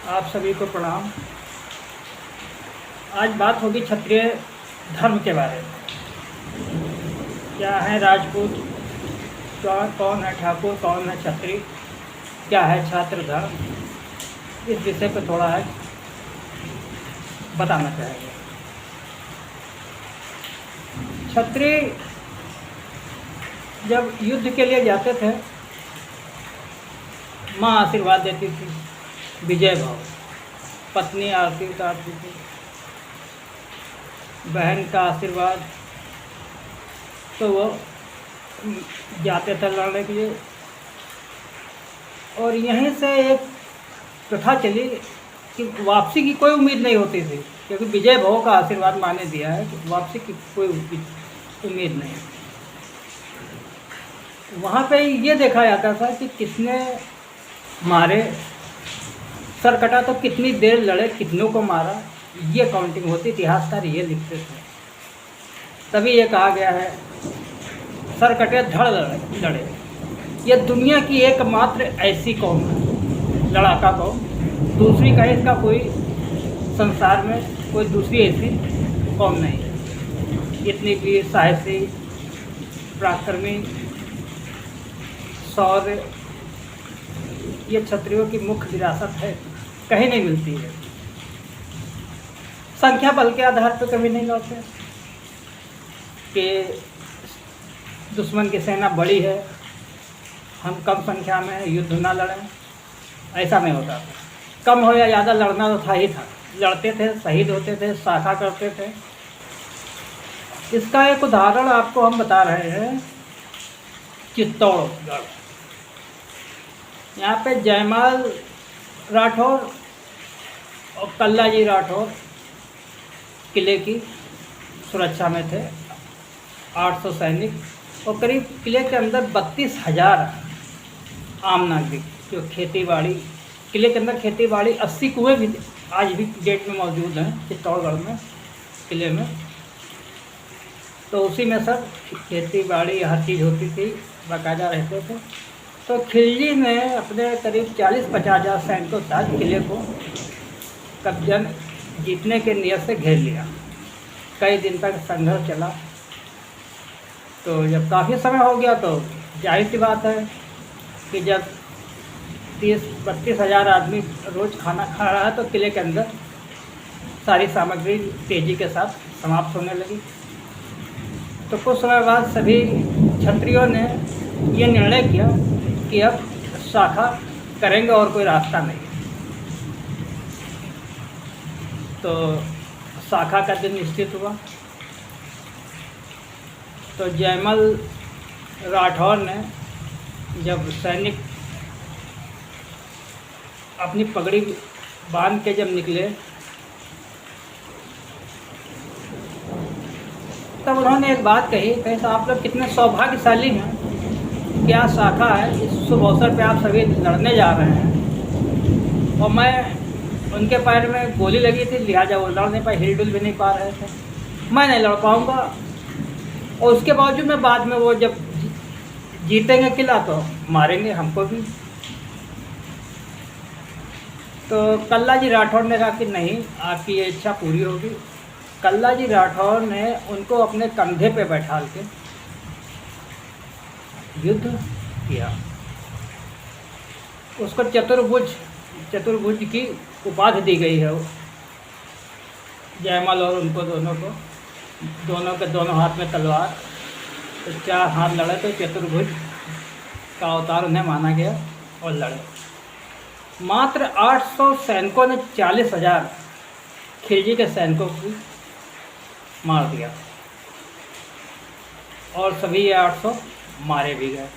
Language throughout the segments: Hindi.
आप सभी को प्रणाम। आज बात होगी क्षत्रिय धर्म के बारे में। क्या है राजपूत, कौन है ठाकुर, कौन है क्षत्रिय, क्या है छात्र धर्म, इस विषय पर थोड़ा है बताना चाहेंगे। क्षत्रिय जब युद्ध के लिए जाते थे, माँ आशीर्वाद देती थी, विजय भाव, पत्नी आरती उतारती थी, बहन का आशीर्वाद, तो वो जाते थे लड़ने के लिए। और यहीं से एक प्रथा चली कि वापसी की कोई उम्मीद नहीं होती थी, क्योंकि विजय भाव का आशीर्वाद माँ ने दिया है कि वापसी की कोई उम्मीद नहीं। वहाँ पे ये देखा जाता था कि किसने मारे, सर कटा तो कितनी देर लड़े, कितनों को मारा, ये काउंटिंग होती। इतिहासकार ये लिखते थे। तभी ये कहा गया है सर कटे धड़ लड़े। ये दुनिया की एकमात्र ऐसी कौम है, लड़ाका कौम। दूसरी का इसका कोई संसार में कोई दूसरी ऐसी कौम नहीं है। इतनी वीर, साहसी, पराक्रमी, शौर्य, ये क्षत्रियों की मुख्य विरासत है, कहीं नहीं मिलती है। संख्या बल के आधार पर कभी नहीं लड़ते कि दुश्मन की सेना बड़ी है, हम कम संख्या में युद्ध ना लड़ें, ऐसा नहीं होता था। कम हो या ज़्यादा लड़ना तो था ही था। लड़ते थे, शहीद होते थे, शाखा करते थे। इसका एक उदाहरण आपको हम बता रहे हैं, चित्तौड़गढ़। यहाँ पे जयमाल राठौर और कल्लाजी राठौर किले की सुरक्षा में थे। 800 सैनिक और करीब किले के अंदर 32,000 आम नागरिक जो खेती बाड़ी, किले के अंदर खेती बाड़ी, 80 कुएँ भी आज भी डेट में मौजूद हैं चित्तौड़गढ़ में, किले में। तो उसी में सब खेती बाड़ी हर चीज़ होती थी, बाकायदा रहते थे। तो खिलजी ने अपने करीब 40-50 हज़ार सैनिकों के साथ किले को कब्जा जीतने के नियत से घेर लिया। कई दिन तक संघर्ष चला। तो जब काफ़ी समय हो गया तो जाहिर सी बात है कि जब 30-32 हज़ार आदमी रोज़ खाना खा रहा है तो किले के अंदर सारी सामग्री तेज़ी के साथ समाप्त होने लगी। तो कुछ समय बाद सभी क्षत्रियों ने ये निर्णय किया कि अब शाखा करेंगे और कोई रास्ता नहीं। तो शाखा का दिन निश्चित हुआ। तो जयमल राठौर ने जब सैनिक अपनी पगड़ी बांध के जब निकले, तब उन्होंने एक बात कही, कैसे आप लोग कितने सौभाग्यशाली हैं, क्या शाखा है, इस शुभ अवसर पे आप सभी लड़ने जा रहे हैं। और मैं, उनके पैर में गोली लगी थी, लिहाजा वो लड़ नहीं पाए, हिलडुल भी नहीं पा रहे थे। मैं नहीं लड़ पाऊँगा, और उसके बावजूद में बाद में वो जब जीतेंगे किला तो मारेंगे हमको भी। तो कल्लाजी राठौर ने कहा कि नहीं, आपकी ये इच्छा पूरी होगी। कल्लाजी राठौर ने उनको अपने कंधे पे बैठाल के युद्ध किया। उसको चतुर्भुज की उपाधि दी गई है। जयमल और उनको दोनों को, दोनों के दोनों हाथ में तलवार, तो 4 हाथ लड़े तो चतुर्भुज का अवतार उन्हें माना गया और लड़े। मात्र 800 सैनिकों ने 40,000 खिलजी के सैनिकों को मार दिया, और सभी ये 800 मारे भी गए।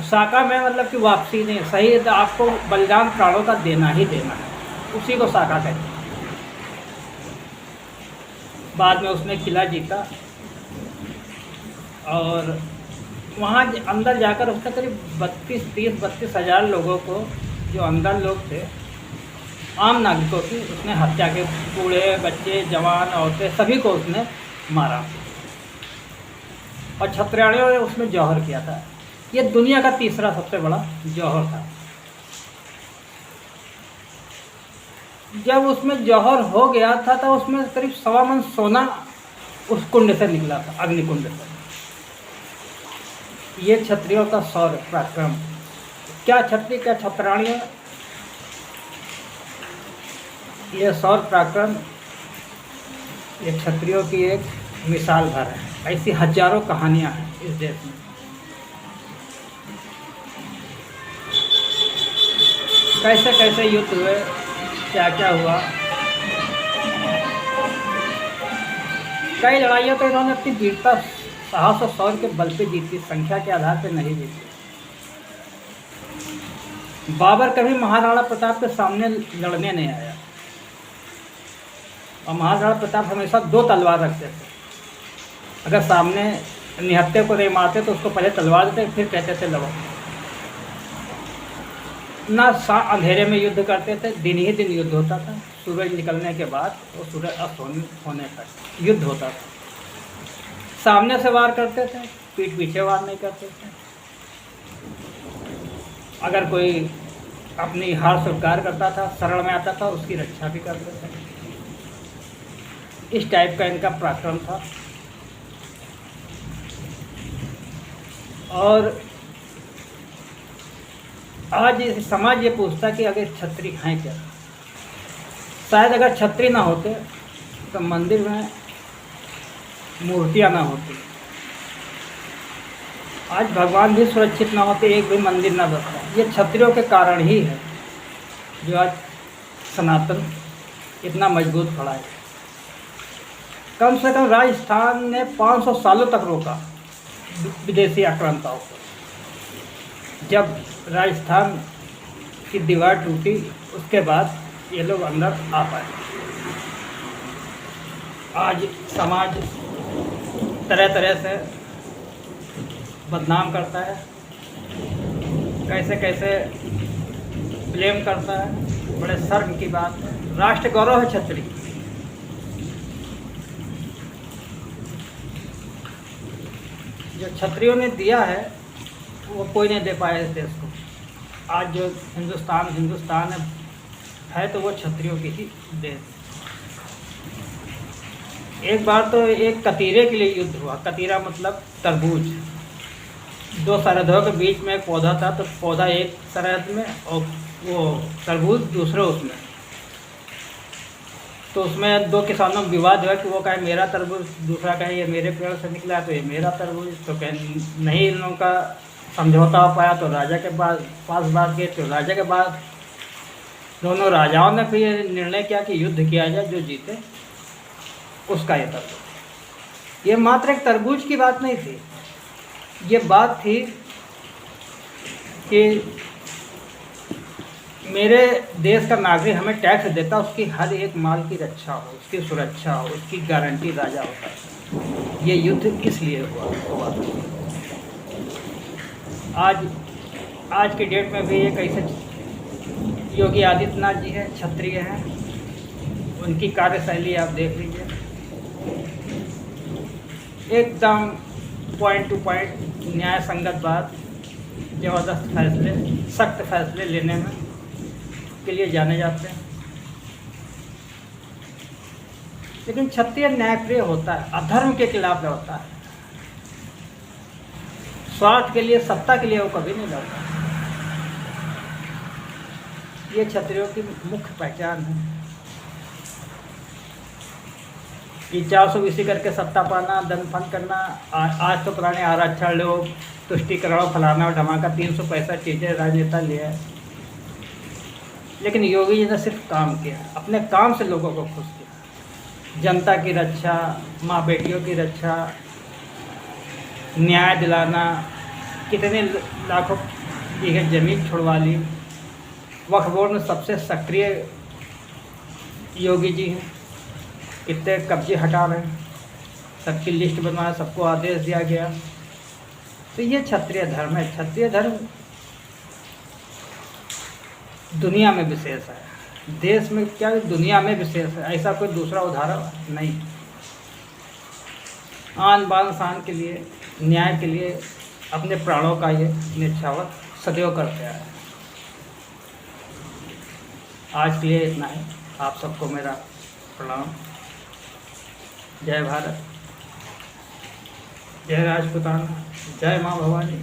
शाखा में मतलब कि वापसी नहीं, सही है तो आपको बलिदान प्राणों का देना ही देना है, उसी को शाखा कहते हैं। बाद में उसने किला जीता और वहाँ अंदर जाकर उसने करीब 32 हज़ार लोगों को, जो अंदर लोग थे आम नागरिकों की, उसने हत्या के, बूढ़े, बच्चे, जवान, औरतें, सभी को उसने मारा। और क्षत्रियों ने उसमें जौहर किया था। ये दुनिया का तीसरा सबसे बड़ा जौहर था। जब उसमें जौहर हो गया था तो उसमें करीब 1.25 मन सोना उस कुंड से निकला था, अग्निकुंड से। ये क्षत्रियों का सौर पराक्रम। क्या क्षत्रिय क्या छत्राणियों, ये सौर पराक्रम ये क्षत्रियों की एक मिसाल भर है। ऐसी हजारों कहानियां हैं इस देश में। कैसे कैसे युद्ध हुए, क्या क्या हुआ। कई लड़ाइयों तो इन्होंने अपनी वीरता, साहस और शौर्य के बल पे जीती, संख्या के आधार पर नहीं जीती। बाबर कभी महाराणा प्रताप के सामने लड़ने नहीं आया, और महाराणा प्रताप हमेशा 2 तलवार रखते थे। अगर सामने निहत्थे को नहीं मारते तो उसको पहले तलवार देते, फिर कहते थे लड़ो। ना अंधेरे में युद्ध करते थे, दिन ही दिन युद्ध होता था। सूरज निकलने के बाद और सूरज अस्त होने तक युद्ध होता था। सामने से वार करते थे, पीठ पीछे वार नहीं करते थे। अगर कोई अपनी हार स्वीकार करता था, शरण में आता था, उसकी रक्षा भी करते थे। इस टाइप का इनका पराक्रम था। और आज समाज ये पूछता कि अगर क्षत्रिय हैं क्या। शायद अगर क्षत्रिय ना होते तो मंदिर में मूर्तियां ना होती, आज भगवान भी सुरक्षित ना होते, एक भी मंदिर ना बसता। ये क्षत्रियों के कारण ही है जो आज सनातन इतना मजबूत खड़ा है। कम से कम राजस्थान ने 500 सालों तक रोका विदेशी आक्रांताओं को। जब राजस्थान की दीवार टूटी उसके बाद ये लोग अंदर आ पाए। आज समाज तरह तरह से बदनाम करता है, कैसे कैसे ब्लेम करता है। बड़े शर्म की बात है। राष्ट्र गौरव है क्षत्रिय। जो क्षत्रियों ने दिया है वो कोई नहीं दे पाया इस देश को। आज जो हिंदुस्तान है तो वो क्षत्रियों की ही देश। एक बार तो एक कतीरे के लिए युद्ध हुआ। कतीरा मतलब तरबूज। 2 सरहदों के बीच में एक पौधा था, तो पौधा एक सरहद में और वो तरबूज दूसरे उसमें। तो उसमें 2 किसानों में विवाद हुआ कि वो कहे मेरा तरबूज, दूसरा कहे ये मेरे पेड़ से निकला तो ये मेरा तरबूज। तो कहे नहीं, इन लोगों का समझौता हो पाया। तो राजा के पास बात गए। तो राजा के बाद दोनों राजाओं ने फिर ये निर्णय किया कि युद्ध किया जाए, जो जीते उसका ये तरबूज। ये मात्र एक तरबूज की बात नहीं थी, ये बात थी कि मेरे देश का नागरिक हमें टैक्स देता, उसकी हर एक माल की रक्षा हो, उसकी सुरक्षा हो, उसकी गारंटी राजा होता है। ये युद्ध इसलिए हुआ। आज की डेट में भी एक ऐसे योगी आदित्यनाथ जी हैं, क्षत्रिय हैं। उनकी कार्यशैली आप देख लीजिए, एकदम पॉइंट टू पॉइंट न्याय संगत बात, ज़बरदस्त फैसले, सख्त फैसले लेने में के लिए जाने जाते हैं। लेकिन क्षत्रिय न्यायप्रिय होता है, अधर्म के खिलाफ लड़ता है। स्वार्थ के लिए, सत्ता के लिए वो कभी नहीं लड़ता। ये क्षत्रियों की मुख्य पहचान है कि 420 करके सत्ता पाना, दंड करना। आज तो पुराने आरक्षण लो, तुष्टिकरण, फलाना और धमाका, 365 चीज़ें राजनेता लिया है। लेकिन योगी जी ने सिर्फ काम किया, अपने काम से लोगों को खुश किया। जनता की रक्षा, माँ बेटियों की रक्षा, न्याय दिलाना, कितने लाखों बीघे जमीन छुड़वा ली। वक्फ बोर्ड में सबसे सक्रिय योगी जी हैं, कितने कब्जे हटा रहे हैं, सबकी लिस्ट बनवाया, सबको आदेश दिया गया। तो ये क्षत्रिय धर्म है। क्षत्रिय धर्म दुनिया में विशेष है, देश में क्या दुनिया में विशेष है, ऐसा कोई दूसरा उदाहरण नहीं। आन बान शान के लिए, न्याय के लिए अपने प्राणों का ये न्यौछावर सदैव करते आए। आज के लिए इतना है। आप सबको मेरा प्रणाम। जय भारत, जय राजपूताना, जय माँ भवानी।